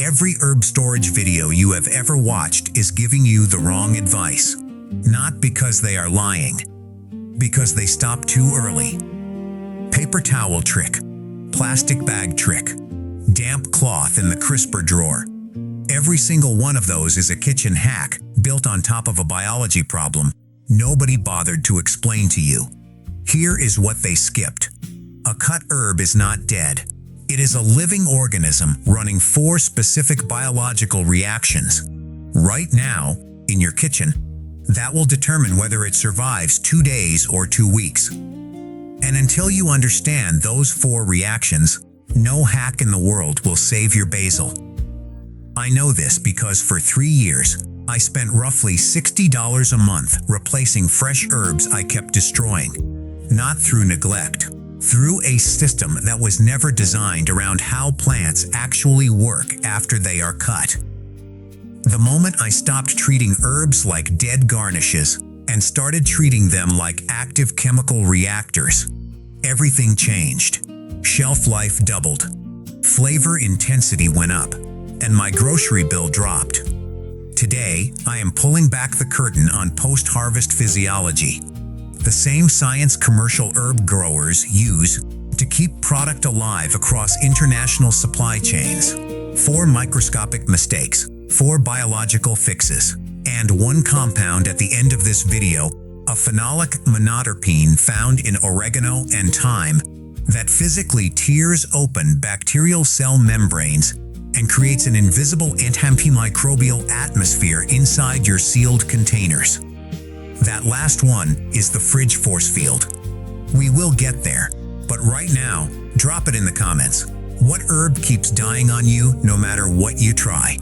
Every herb storage video you have ever watched is giving you the wrong advice. Not because they are lying, because they stop too early. Paper towel trick, plastic bag trick, damp cloth in the crisper drawer. Every single one of those is a kitchen hack built on top of a biology problem nobody bothered to explain to you. Here is what they skipped. A cut herb is not dead. It is a living organism running 4 specific biological reactions. Right now, in your kitchen, that will determine whether it survives 2 days or 2 weeks. And until you understand those 4 reactions, no hack in the world will save your basil. I know this because for 3 years, I spent roughly $60 a month replacing fresh herbs I kept destroying. Not through neglect, through a system that was never designed around how plants actually work after they are cut. The moment I stopped treating herbs like dead garnishes and started treating them like active chemical reactors, everything changed. Shelf life doubled, flavor intensity went up, and my grocery bill dropped. Today, I am pulling back the curtain on post-harvest physiology. The same science commercial herb growers use to keep product alive across international supply chains. 4 microscopic mistakes, 4 biological fixes, and 1 compound at the end of this video, a phenolic monoterpene found in oregano and thyme that physically tears open bacterial cell membranes and creates an invisible antimicrobial atmosphere inside your sealed containers. That last one is the fridge force field. We will get there, but right now, drop it in the comments. What herb keeps dying on you no matter what you try?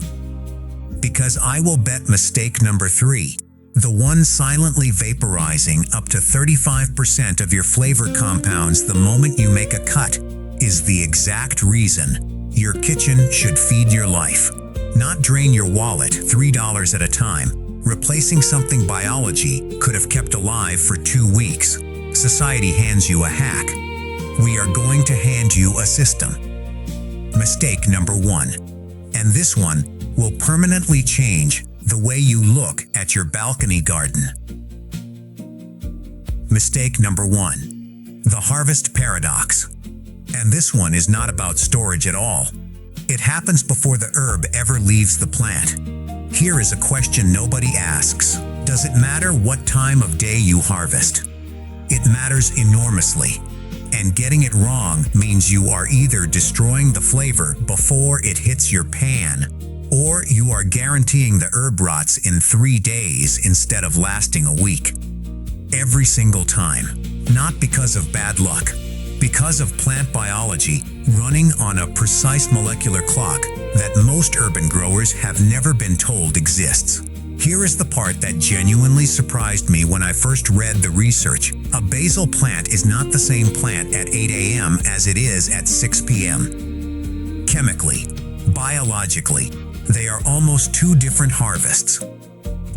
Because I will bet mistake number 3, the one silently vaporizing up to 35% of your flavor compounds the moment you make a cut, is the exact reason your kitchen should feed your life, not drain your wallet $3 at a time. Replacing something biology could have kept alive for 2 weeks. Society hands you a hack. We are going to hand you a system. Mistake number 1. And this one will permanently change the way you look at your balcony garden. Mistake number 1. The harvest paradox. And this one is not about storage at all. It happens before the herb ever leaves the plant. Here is a question nobody asks. Does it matter what time of day you harvest? It matters enormously. And getting it wrong means you are either destroying the flavor before it hits your pan, or you are guaranteeing the herb rots in 3 days instead of lasting a week. Every single time. Not because of bad luck. Because of plant biology running on a precise molecular clock that most urban growers have never been told exists. Here is the part that genuinely surprised me when I first read the research. A basil plant is not the same plant at 8 a.m. as it is at 6 p.m. Chemically, biologically, they are almost 2 different harvests.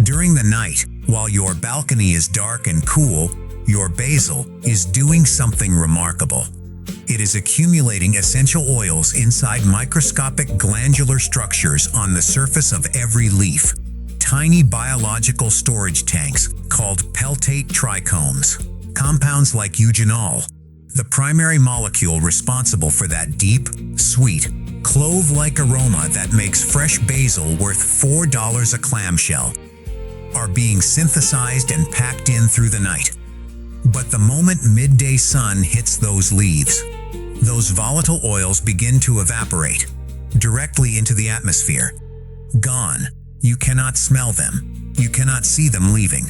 During the night, while your balcony is dark and cool, your basil is doing something remarkable. It is accumulating essential oils inside microscopic glandular structures on the surface of every leaf. Tiny biological storage tanks called peltate trichomes. Compounds like eugenol, the primary molecule responsible for that deep, sweet, clove-like aroma that makes fresh basil worth $4 a clamshell, are being synthesized and packed in through the night. But the moment midday sun hits those leaves, those volatile oils begin to evaporate directly into the atmosphere. Gone. You cannot smell them. You cannot see them leaving.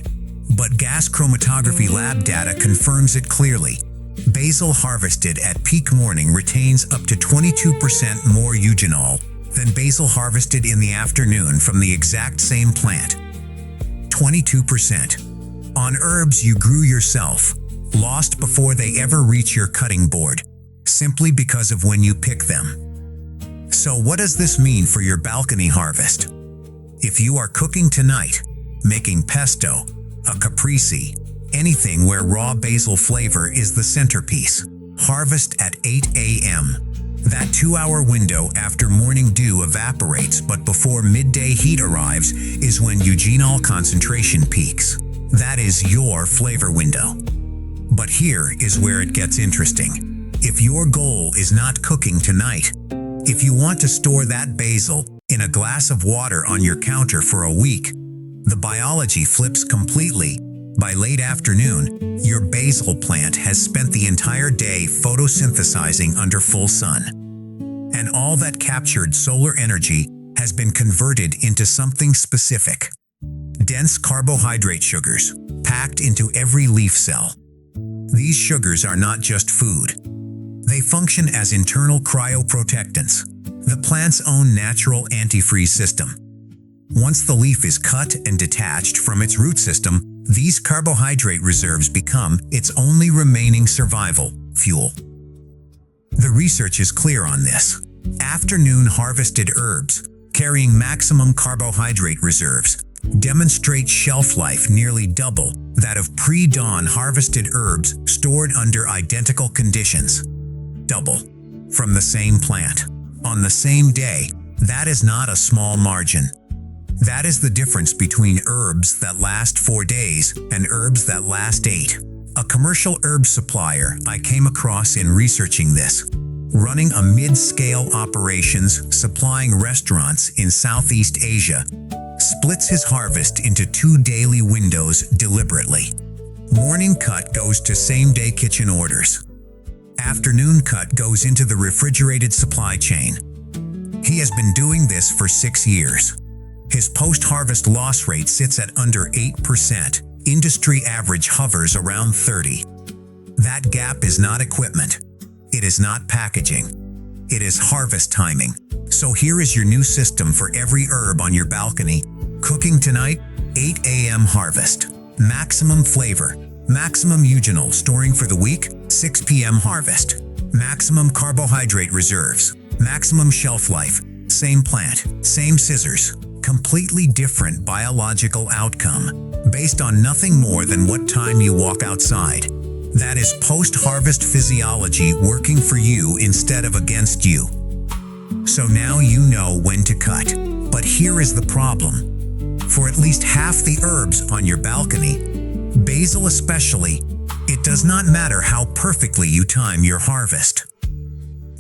But gas chromatography lab data confirms it clearly. Basil harvested at peak morning retains up to 22% more eugenol than basil harvested in the afternoon from the exact same plant. 22%. On herbs you grew yourself, lost before they ever reach your cutting board, simply because of when you pick them. So what does this mean for your balcony harvest? If you are cooking tonight, making pesto, a caprese, anything where raw basil flavor is the centerpiece, harvest at 8 a.m. That 2-hour window after morning dew evaporates but before midday heat arrives is when eugenol concentration peaks. That is your flavor window. But here is where it gets interesting. If your goal is not cooking tonight, if you want to store that basil in a glass of water on your counter for a week, the biology flips completely. By late afternoon, your basil plant has spent the entire day photosynthesizing under full sun. And all that captured solar energy has been converted into something specific. Dense carbohydrate sugars, packed into every leaf cell. These sugars are not just food. They function as internal cryoprotectants, the plant's own natural antifreeze system. Once the leaf is cut and detached from its root system, these carbohydrate reserves become its only remaining survival fuel. The research is clear on this. Afternoon harvested herbs, carrying maximum carbohydrate reserves, demonstrate shelf life nearly double that of pre-dawn harvested herbs stored under identical conditions. Double. From the same plant. On the same day. That is not a small margin. That is the difference between herbs that last 4 days and herbs that last 8. A commercial herb supplier I came across in researching this, running a mid-scale operations supplying restaurants in Southeast Asia, splits his harvest into 2 daily windows deliberately. Morning cut goes to same-day kitchen orders. Afternoon cut goes into the refrigerated supply chain. He has been doing this for 6 years. His post-harvest loss rate sits at under 8%. Industry average hovers around 30%. That gap is not equipment. It is not packaging. It is harvest timing. So here is your new system for every herb on your balcony. Cooking tonight, 8 a.m. harvest. Maximum flavor. Maximum eugenol storing for the week, 6 p.m. harvest. Maximum carbohydrate reserves. Maximum shelf life. Same plant, same scissors. Completely different biological outcome, based on nothing more than what time you walk outside. That is post-harvest physiology working for you instead of against you. So now you know when to cut. But here is the problem. For at least half the herbs on your balcony, basil especially, it does not matter how perfectly you time your harvest.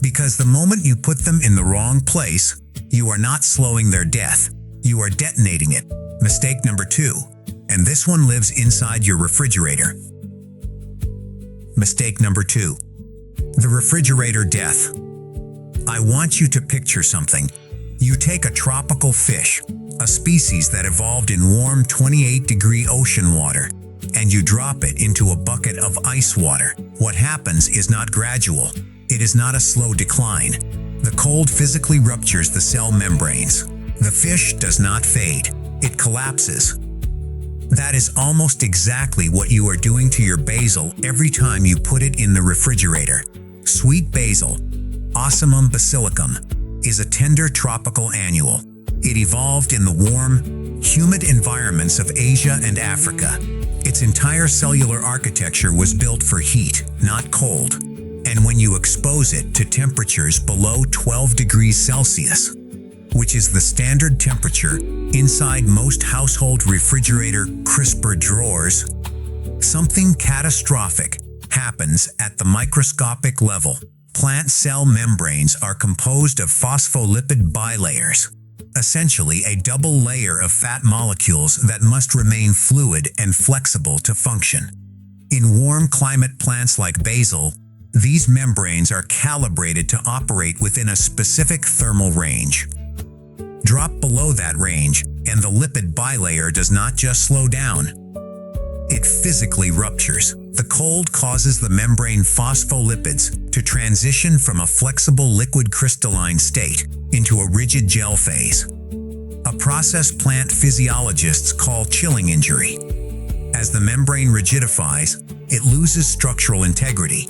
Because the moment you put them in the wrong place, you are not slowing their death. You are detonating it. Mistake number 2. And this one lives inside your refrigerator. Mistake number 2. The refrigerator death. I want you to picture something. You take a tropical fish, a species that evolved in warm 28-degree ocean water, and you drop it into a bucket of ice water. What happens is not gradual. It is not a slow decline. The cold physically ruptures the cell membranes. The fish does not fade. It collapses. That is almost exactly what you are doing to your basil every time you put it in the refrigerator. Sweet basil, Ocimum basilicum, is a tender tropical annual. It evolved in the warm, humid environments of Asia and Africa. Its entire cellular architecture was built for heat, not cold. And when you expose it to temperatures below 12 degrees Celsius, which is the standard temperature inside most household refrigerator crisper drawers, something catastrophic happens at the microscopic level. Plant cell membranes are composed of phospholipid bilayers, essentially a double layer of fat molecules that must remain fluid and flexible to function. In warm climate plants like basil, these membranes are calibrated to operate within a specific thermal range. Drop below that range, and the lipid bilayer does not just slow down. It physically ruptures. The cold causes the membrane phospholipids to transition from a flexible liquid crystalline state into a rigid gel phase, a process plant physiologists call chilling injury. As the membrane rigidifies, it loses structural integrity.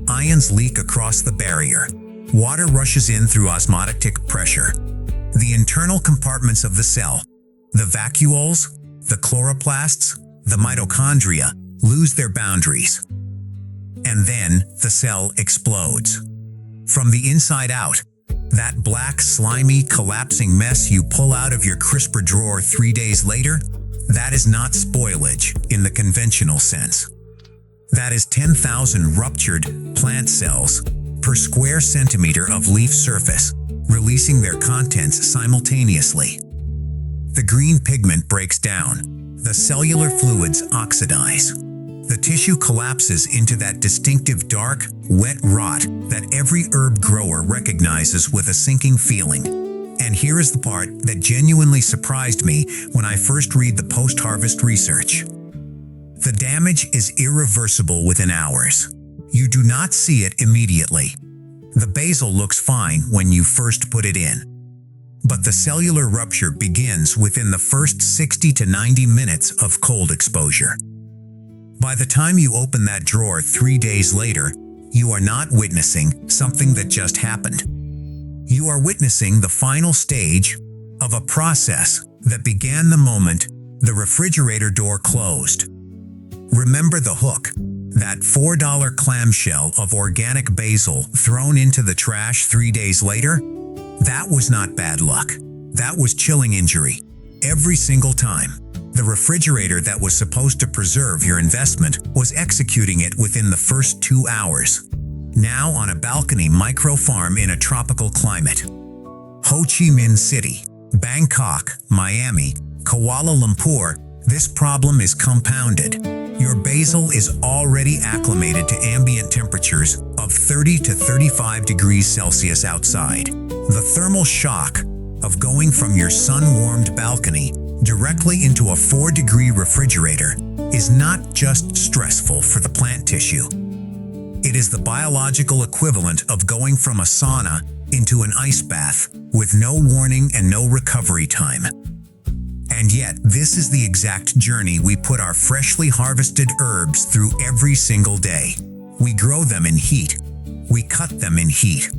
Ions leak across the barrier. Water rushes in through osmotic pressure. The internal compartments of the cell, the vacuoles, the chloroplasts, the mitochondria, lose their boundaries. And then the cell explodes. From the inside out, that black, slimy, collapsing mess you pull out of your crisper drawer 3 days later, that is not spoilage in the conventional sense. That is 10,000 ruptured plant cells per square centimeter of leaf surface, releasing their contents simultaneously. The green pigment breaks down, the cellular fluids oxidize. The tissue collapses into that distinctive dark, wet rot that every herb grower recognizes with a sinking feeling. And here is the part that genuinely surprised me when I first read the post-harvest research. The damage is irreversible within hours. You do not see it immediately. The basil looks fine when you first put it in. But the cellular rupture begins within the first 60 to 90 minutes of cold exposure. By the time you open that drawer 3 days later, you are not witnessing something that just happened. You are witnessing the final stage of a process that began the moment the refrigerator door closed. Remember the hook, that $4 clamshell of organic basil thrown into the trash 3 days later? That was not bad luck. That was chilling injury. Every single time. The refrigerator that was supposed to preserve your investment was executing it within the first 2 hours. Now on a balcony micro-farm in a tropical climate. Ho Chi Minh City, Bangkok, Miami, Kuala Lumpur, this problem is compounded. Your basil is already acclimated to ambient temperatures of 30 to 35 degrees Celsius outside. The thermal shock of going from your sun-warmed balcony directly into a 4-degree refrigerator is not just stressful for the plant tissue. It is the biological equivalent of going from a sauna into an ice bath with no warning and no recovery time. And yet, this is the exact journey we put our freshly harvested herbs through every single day. We grow them in heat. We cut them in heat.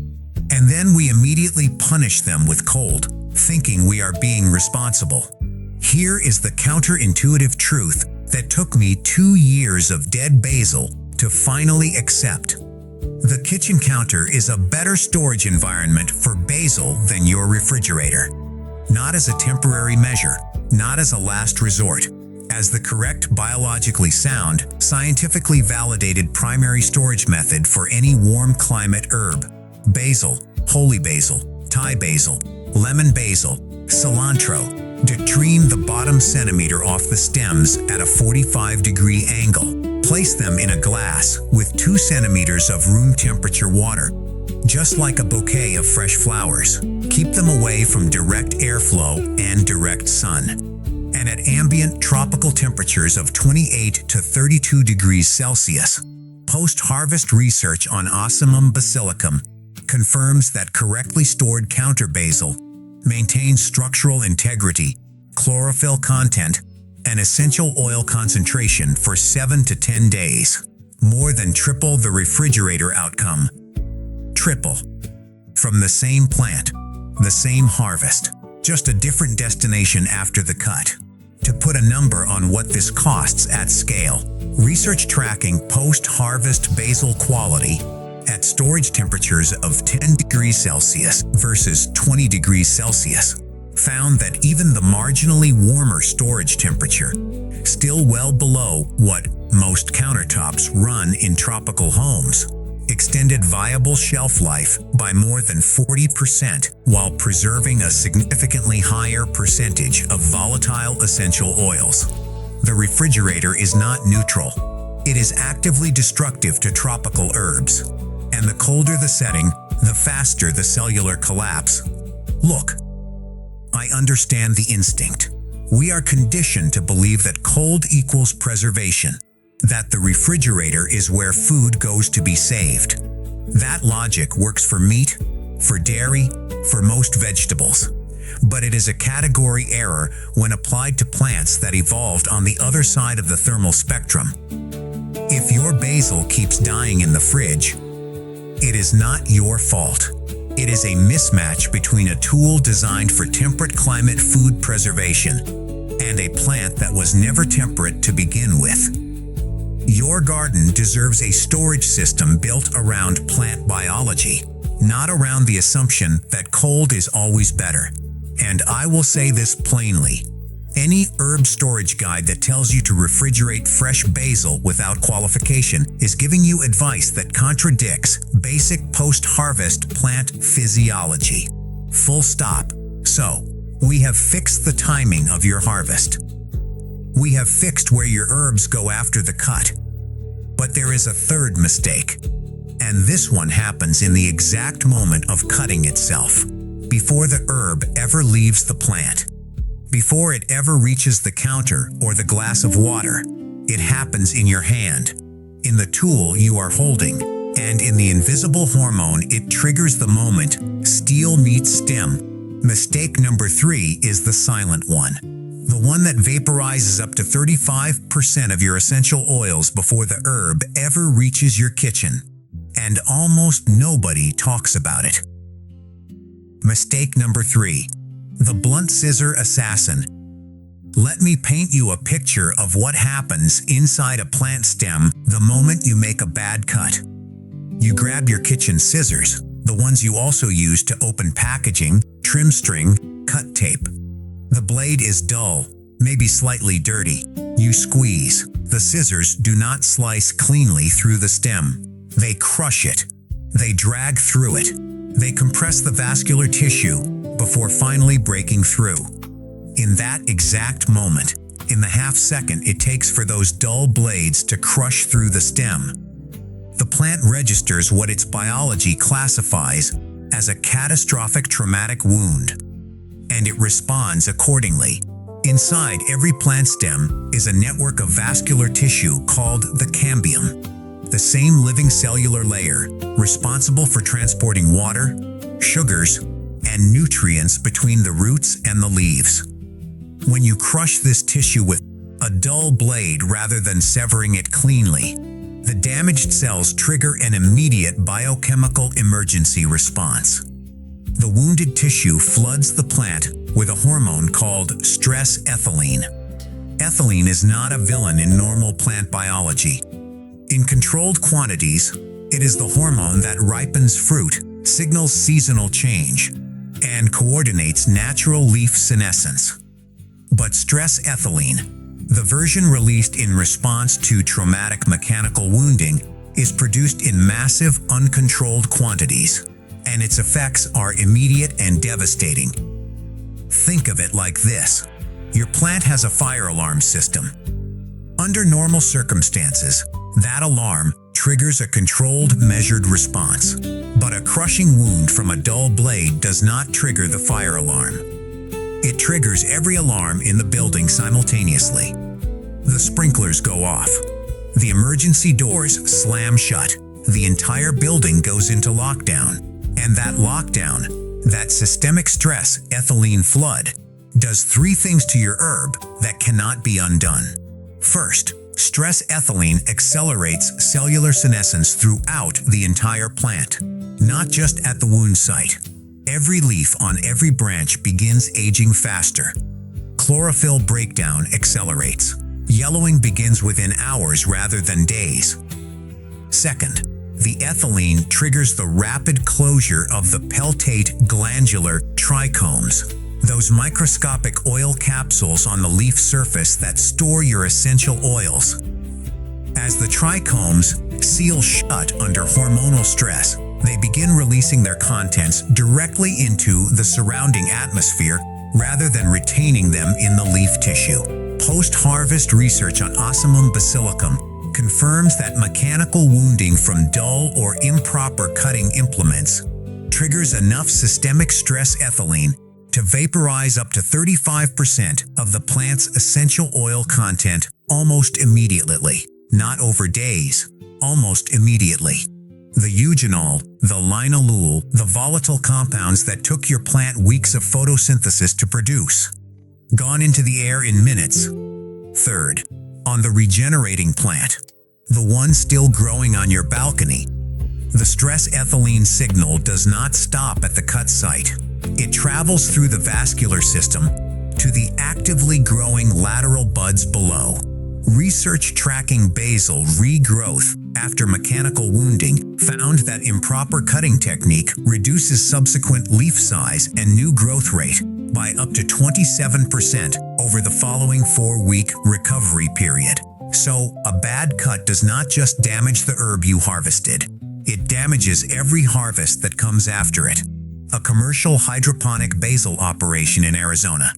And then we immediately punish them with cold, thinking we are being responsible. Here is the counterintuitive truth that took me 2 years of dead basil to finally accept. The kitchen counter is a better storage environment for basil than your refrigerator. Not as a temporary measure, not as a last resort, as the correct biologically sound, scientifically validated primary storage method for any warm climate herb. Basil, holy basil, Thai basil, lemon basil, cilantro. Detrine the bottom centimeter off the stems at a 45-degree angle. Place them in a glass with 2 centimeters of room temperature water. Just like a bouquet of fresh flowers, keep them away from direct airflow and direct sun. And at ambient tropical temperatures of 28 to 32 degrees Celsius, post-harvest research on Ocimum basilicum confirms that correctly stored counter basil maintains structural integrity, chlorophyll content, and essential oil concentration for 7 to 10 days, more than triple the refrigerator outcome. Triple. From the same plant, the same harvest, just a different destination after the cut. To put a number on what this costs at scale, research tracking post-harvest basil quality at storage temperatures of 10 degrees Celsius versus 20 degrees Celsius found that even the marginally warmer storage temperature, still well below what most countertops run in tropical homes, extended viable shelf life by more than 40% while preserving a significantly higher percentage of volatile essential oils. The refrigerator is not neutral. It is actively destructive to tropical herbs. And the colder the setting, the faster the cellular collapse. Look, I understand the instinct. We are conditioned to believe that cold equals preservation, that the refrigerator is where food goes to be saved. That logic works for meat, for dairy, for most vegetables. But it is a category error when applied to plants that evolved on the other side of the thermal spectrum. If your basil keeps dying in the fridge, it is not your fault. It is a mismatch between a tool designed for temperate climate food preservation and a plant that was never temperate to begin with. Your garden deserves a storage system built around plant biology, not around the assumption that cold is always better. And I will say this plainly. Any herb storage guide that tells you to refrigerate fresh basil without qualification is giving you advice that contradicts basic post-harvest plant physiology. Full stop. So, we have fixed the timing of your harvest. We have fixed where your herbs go after the cut. But there is a third mistake. And this one happens in the exact moment of cutting itself, before the herb ever leaves the plant. Before it ever reaches the counter or the glass of water, it happens in your hand, in the tool you are holding, and in the invisible hormone it triggers the moment steel meets stem. Mistake number 3 is the silent one. The one that vaporizes up to 35% of your essential oils before the herb ever reaches your kitchen. And almost nobody talks about it. Mistake number 3. The blunt scissor assassin. Let me paint you a picture of what happens inside a plant stem the moment you make a bad cut. You grab your kitchen scissors, the ones you also use to open packaging, trim string, cut tape. The blade is dull, maybe slightly dirty. You squeeze. The scissors do not slice cleanly through the stem. They crush it. They drag through it. They compress the vascular tissue before finally breaking through. In that exact moment, in the half second it takes for those dull blades to crush through the stem, the plant registers what its biology classifies as a catastrophic traumatic wound, and it responds accordingly. Inside every plant stem is a network of vascular tissue called the cambium, the same living cellular layer responsible for transporting water, sugars, and nutrients between the roots and the leaves. When you crush this tissue with a dull blade rather than severing it cleanly, the damaged cells trigger an immediate biochemical emergency response. The wounded tissue floods the plant with a hormone called stress ethylene. Ethylene is not a villain in normal plant biology. In controlled quantities, it is the hormone that ripens fruit, signals seasonal change, and coordinates natural leaf senescence. But stress ethylene, the version released in response to traumatic mechanical wounding, is produced in massive, uncontrolled quantities, and its effects are immediate and devastating. Think of it like this. Your plant has a fire alarm system. Under normal circumstances, that alarm triggers a controlled, measured response. But a crushing wound from a dull blade does not trigger the fire alarm. It triggers every alarm in the building simultaneously. The sprinklers go off. The emergency doors slam shut. The entire building goes into lockdown. And that lockdown, that systemic stress ethylene flood, does 3 things to your herb that cannot be undone. First, stress ethylene accelerates cellular senescence throughout the entire plant, not just at the wound site. Every leaf on every branch begins aging faster. Chlorophyll breakdown accelerates. Yellowing begins within hours rather than days. Second, the ethylene triggers the rapid closure of the peltate glandular trichomes, those microscopic oil capsules on the leaf surface that store your essential oils. As the trichomes seal shut under hormonal stress, they begin releasing their contents directly into the surrounding atmosphere rather than retaining them in the leaf tissue. Post-harvest research on Ocimum basilicum confirms that mechanical wounding from dull or improper cutting implements triggers enough systemic stress ethylene to vaporize up to 35% of the plant's essential oil content almost immediately. Not over days, almost immediately. The eugenol, the linalool, the volatile compounds that took your plant weeks of photosynthesis to produce, gone into the air in minutes. Third, on the regenerating plant, the one still growing on your balcony, the stress ethylene signal does not stop at the cut site. It travels through the vascular system to the actively growing lateral buds below. Research tracking basil regrowth after mechanical wounding found that improper cutting technique reduces subsequent leaf size and new growth rate by up to 27% over the following 4-week recovery period. So, a bad cut does not just damage the herb you harvested, it damages every harvest that comes after it. A commercial hydroponic basil operation in Arizona.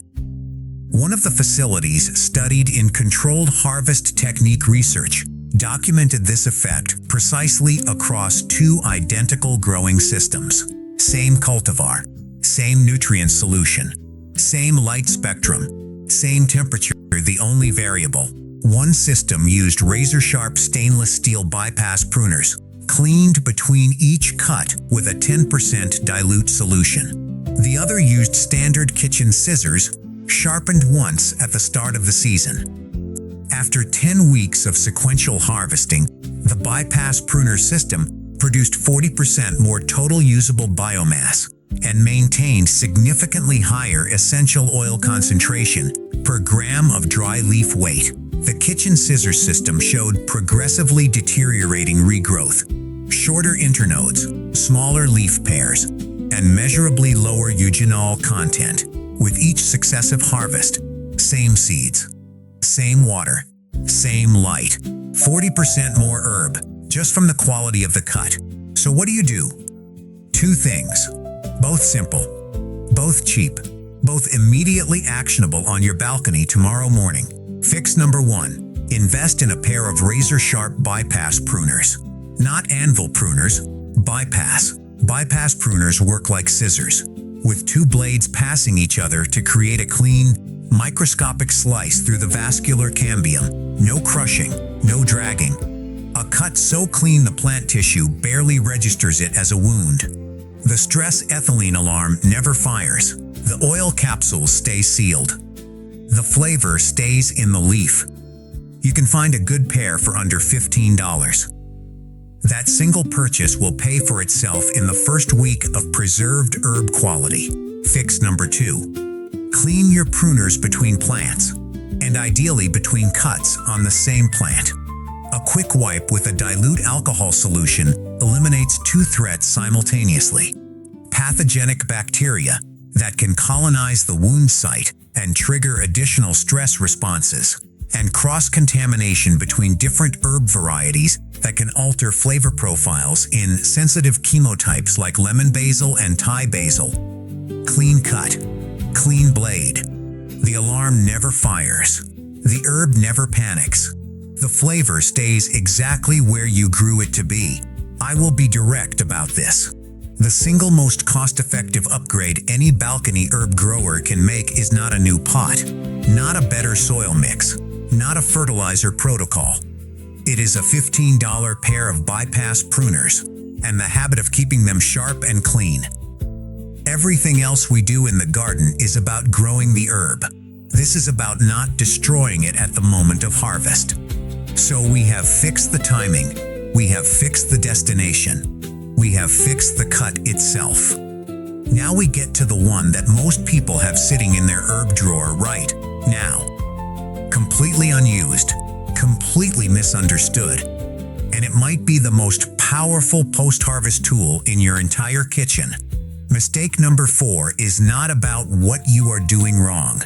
One of the facilities studied in controlled harvest technique research documented this effect precisely across 2 identical growing systems. Same cultivar, same nutrient solution, same light spectrum, same temperature. The only variable: one system used razor-sharp stainless steel bypass pruners, cleaned between each cut with a 10% dilute solution. The other used standard kitchen scissors, sharpened once at the start of the season. After 10 weeks of sequential harvesting, the bypass pruner system produced 40% more total usable biomass and maintained significantly higher essential oil concentration per gram of dry leaf weight. The kitchen scissors system showed progressively deteriorating regrowth, shorter internodes, smaller leaf pairs, and measurably lower eugenol content. With each successive harvest, same seeds, same water, same light, 40% more herb, just from the quality of the cut. So what do you do? 2 things, both simple, both cheap, both immediately actionable on your balcony tomorrow morning. Fix number 1, invest in a pair of razor-sharp bypass pruners. Not anvil pruners, bypass. Bypass pruners work like scissors, with 2 blades passing each other to create a clean, microscopic slice through the vascular cambium. No crushing, no dragging. A cut so clean the plant tissue barely registers it as a wound. The stress ethylene alarm never fires. The oil capsules stay sealed. The flavor stays in the leaf. You can find a good pair for under $15. That single purchase will pay for itself in the first week of preserved herb quality. Fix number 2. Clean your pruners between plants, and ideally between cuts on the same plant. A quick wipe with a dilute alcohol solution eliminates 2 threats simultaneously: pathogenic bacteria that can colonize the wound site and trigger additional stress responses, and cross-contamination between different herb varieties that can alter flavor profiles in sensitive chemotypes like lemon basil and Thai basil. Clean cut, clean blade. The alarm never fires. The herb never panics. The flavor stays exactly where you grew it to be. I will be direct about this. The single most cost-effective upgrade any balcony herb grower can make is not a new pot, not a better soil mix, not a fertilizer protocol. It is a $15 pair of bypass pruners and the habit of keeping them sharp and clean. Everything else we do in the garden is about growing the herb. This is about not destroying it at the moment of harvest. So we have fixed the timing, we have fixed the destination, we have fixed the cut itself. Now we get to the one that most people have sitting in their herb drawer right now. Completely unused, completely misunderstood, and it might be the most powerful post-harvest tool in your entire kitchen. Mistake number 4 is not about what you are doing wrong.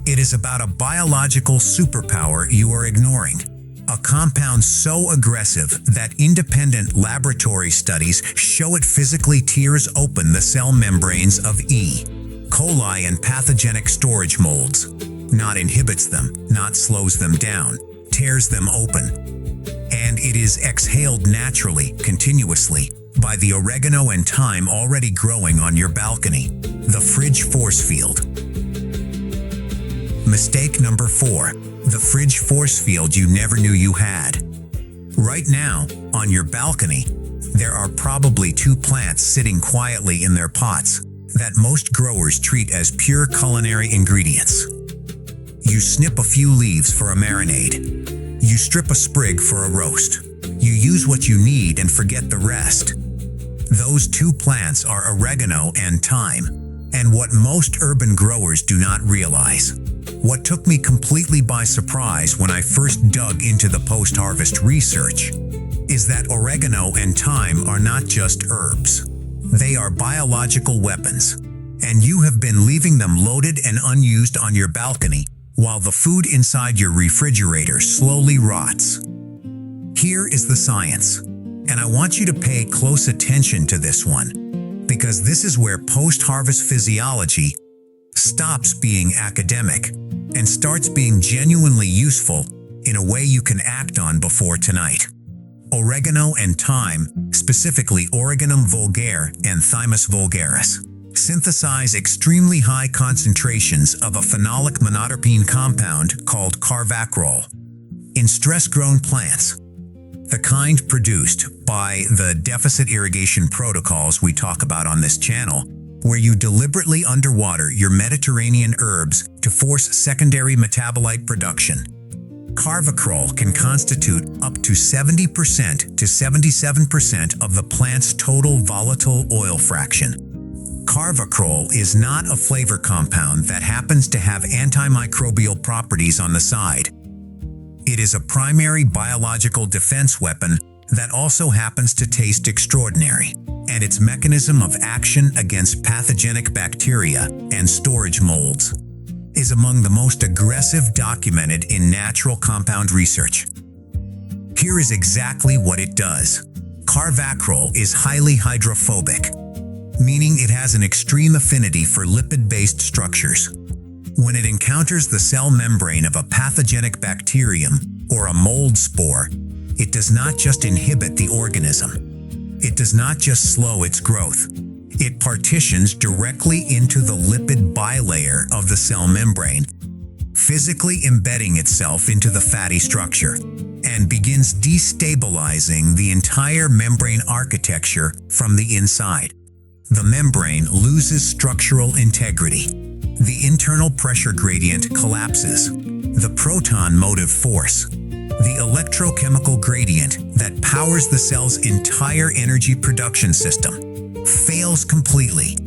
It is about a biological superpower you are ignoring. A compound so aggressive that independent laboratory studies show it physically tears open the cell membranes of E. coli and pathogenic storage molds. Not inhibits them, not slows them down, tears them open. And it is exhaled naturally, continuously, by the oregano and thyme already growing on your balcony. The fridge forcefield. Mistake number 4. The fridge forcefield you never knew you had. Right now, on your balcony, there are probably 2 plants sitting quietly in their pots that most growers treat as pure culinary ingredients. You snip a few leaves for a marinade. You strip a sprig for a roast. You use what you need and forget the rest. Those 2 plants are oregano and thyme, and what most urban growers do not realize. What took me completely by surprise when I first dug into the post-harvest research is that oregano and thyme are not just herbs. They are biological weapons, and you have been leaving them loaded and unused on your balcony while the food inside your refrigerator slowly rots. Here is the science, and I want you to pay close attention to this one, because this is where post-harvest physiology stops being academic and starts being genuinely useful in a way you can act on before tonight. Oregano and thyme, specifically Origanum vulgare and Thymus vulgaris, synthesize extremely high concentrations of a phenolic monoterpene compound called carvacrol in stress-grown plants, the kind produced by the deficit irrigation protocols we talk about on this channel, where you deliberately underwater your Mediterranean herbs to force secondary metabolite production. Carvacrol can constitute up to 70% to 77% of the plant's total volatile oil fraction. Carvacrol is not a flavor compound that happens to have antimicrobial properties on the side. It is a primary biological defense weapon that also happens to taste extraordinary, and its mechanism of action against pathogenic bacteria and storage molds is among the most aggressive documented in natural compound research. Here is exactly what it does. Carvacrol is highly hydrophobic, meaning it has an extreme affinity for lipid-based structures. When it encounters the cell membrane of a pathogenic bacterium or a mold spore, it does not just inhibit the organism. It does not just slow its growth. It partitions directly into the lipid bilayer of the cell membrane, physically embedding itself into the fatty structure, and begins destabilizing the entire membrane architecture from the inside. The membrane loses structural integrity. The internal pressure gradient collapses. The proton motive force, the electrochemical gradient that powers the cell's entire energy production system, fails completely.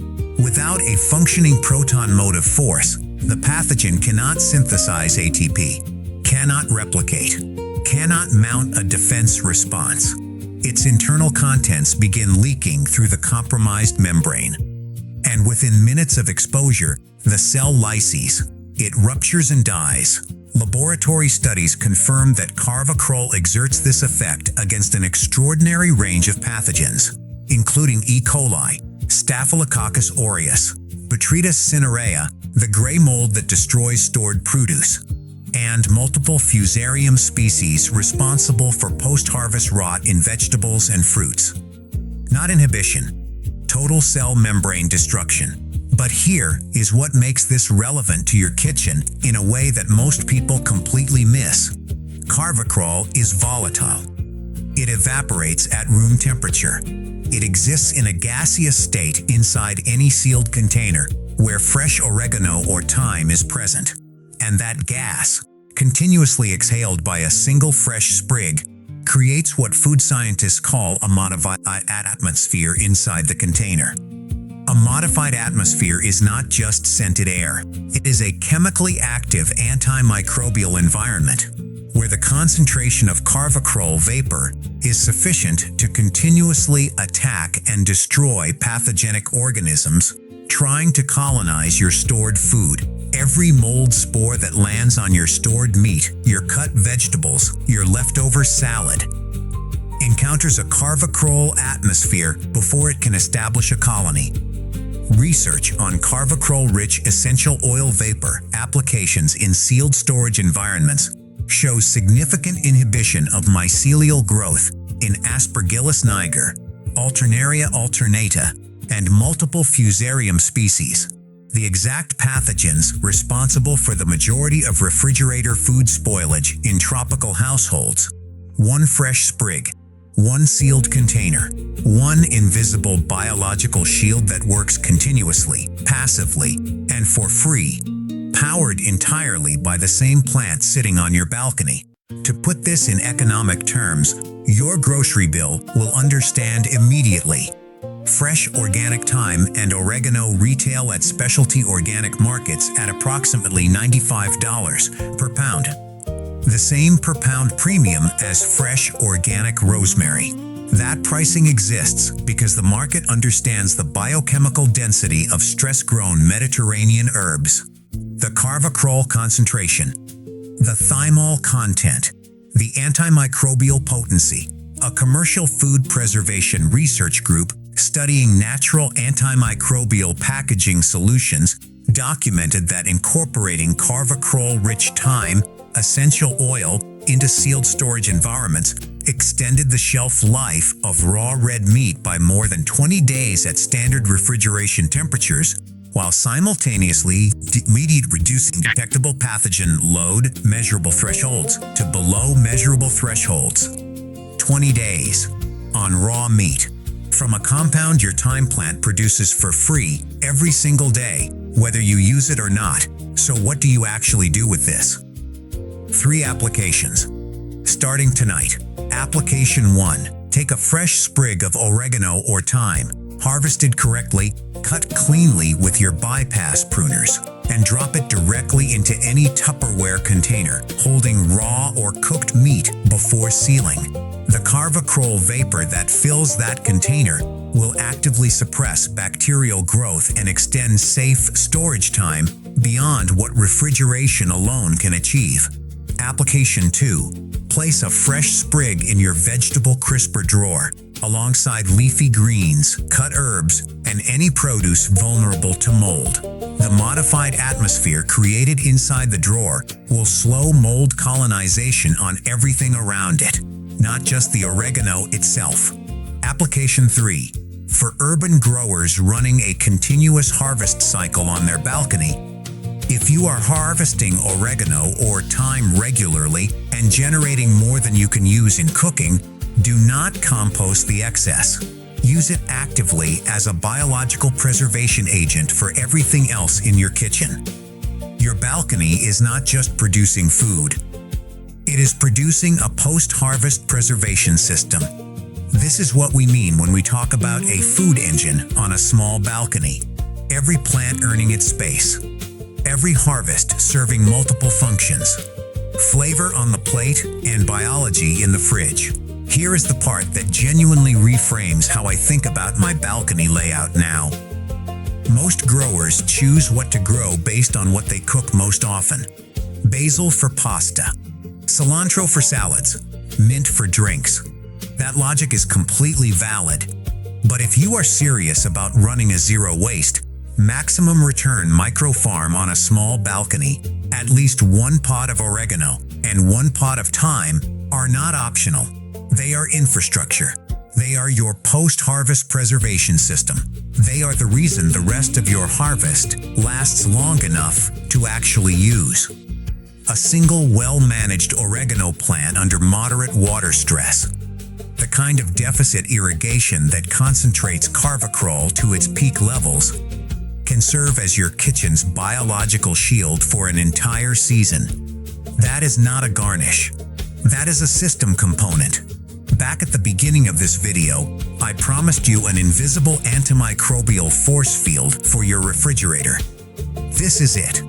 Without a functioning proton motive force, the pathogen cannot synthesize ATP, cannot replicate, cannot mount a defense response. Its internal contents begin leaking through the compromised membrane. And within minutes of exposure, the cell lyses. It ruptures and dies. Laboratory studies confirm that carvacrol exerts this effect against an extraordinary range of pathogens, including E. coli, Staphylococcus aureus, Botrytis cinerea, the gray mold that destroys stored produce, and multiple Fusarium species responsible for post-harvest rot in vegetables and fruits. Not inhibition, total cell membrane destruction. But here is what makes this relevant to your kitchen in a way that most people completely miss. Carvacrol is volatile. It evaporates at room temperature. It exists in a gaseous state inside any sealed container where fresh oregano or thyme is present. And that gas, continuously exhaled by a single fresh sprig, creates what food scientists call a modified atmosphere inside the container. A modified atmosphere is not just scented air. It is a chemically active antimicrobial environment where the concentration of carvacrol vapor is sufficient to continuously attack and destroy pathogenic organisms trying to colonize your stored food. Every mold spore that lands on your stored meat, your cut vegetables, your leftover salad, encounters a carvacrol atmosphere before it can establish a colony. Research on carvacrol-rich essential oil vapor applications in sealed storage environments shows significant inhibition of mycelial growth in Aspergillus niger, Alternaria alternata, and multiple Fusarium species, the exact pathogens responsible for the majority of refrigerator food spoilage in tropical households. One fresh sprig, one sealed container, one invisible biological shield that works continuously, passively, and for free, powered entirely by the same plant sitting on your balcony. To put this in economic terms, your grocery bill will understand immediately. Fresh organic thyme and oregano retail at specialty organic markets at approximately $95 per pound. The same per pound premium as fresh organic rosemary. That pricing exists because the market understands the biochemical density of stress-grown Mediterranean herbs. The carvacrol concentration, the thymol content, the antimicrobial potency. A commercial food preservation research group studying natural antimicrobial packaging solutions documented that incorporating carvacrol-rich thyme, essential oil, into sealed storage environments extended the shelf life of raw red meat by more than 20 days at standard refrigeration temperatures, while simultaneously reducing detectable pathogen load measurable thresholds to below measurable thresholds. 20 days on raw meat from a compound your thyme plant produces for free every single day, whether you use it or not. So what do you actually do with this? 3 applications. Starting tonight. Application 1. Take a fresh sprig of oregano or thyme, harvested correctly, cut cleanly with your bypass pruners, and drop it directly into any Tupperware container holding raw or cooked meat before sealing. The carvacrol vapor that fills that container will actively suppress bacterial growth and extend safe storage time beyond what refrigeration alone can achieve. Application 2. Place a fresh sprig in your vegetable crisper drawer, alongside leafy greens, cut herbs, and any produce vulnerable to mold. The modified atmosphere created inside the drawer will slow mold colonization on everything around it, not just the oregano itself. Application 3. For urban growers running a continuous harvest cycle on their balcony, if you are harvesting oregano or thyme regularly and generating more than you can use in cooking, do not compost the excess. Use it actively as a biological preservation agent for everything else in your kitchen. Your balcony is not just producing food. It is producing a post-harvest preservation system. This is what we mean when we talk about a food engine on a small balcony. Every plant earning its space. Every harvest serving multiple functions. Flavor on the plate and biology in the fridge. Here is the part that genuinely reframes how I think about my balcony layout now. Most growers choose what to grow based on what they cook most often. Basil for pasta. Cilantro for salads. Mint for drinks. That logic is completely valid. But if you are serious about running a zero-waste, maximum return micro-farm on a small balcony, at least 1 pot of oregano and 1 pot of thyme are not optional. They are infrastructure. They are your post-harvest preservation system. They are the reason the rest of your harvest lasts long enough to actually use. A single well-managed oregano plant under moderate water stress. The kind of deficit irrigation that concentrates carvacrol to its peak levels can serve as your kitchen's biological shield for an entire season. That is not a garnish. That is a system component. Back at the beginning of this video, I promised you an invisible antimicrobial force field for your refrigerator. This is it.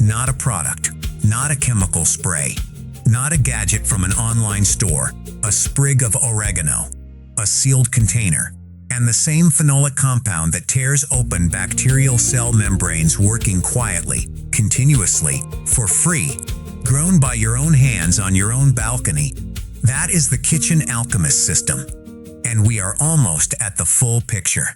Not a product, not a chemical spray, not a gadget from an online store, a sprig of oregano, a sealed container, and the same phenolic compound that tears open bacterial cell membranes working quietly, continuously, for free, grown by your own hands on your own balcony. That is the kitchen alchemist system. And we are almost at the full picture.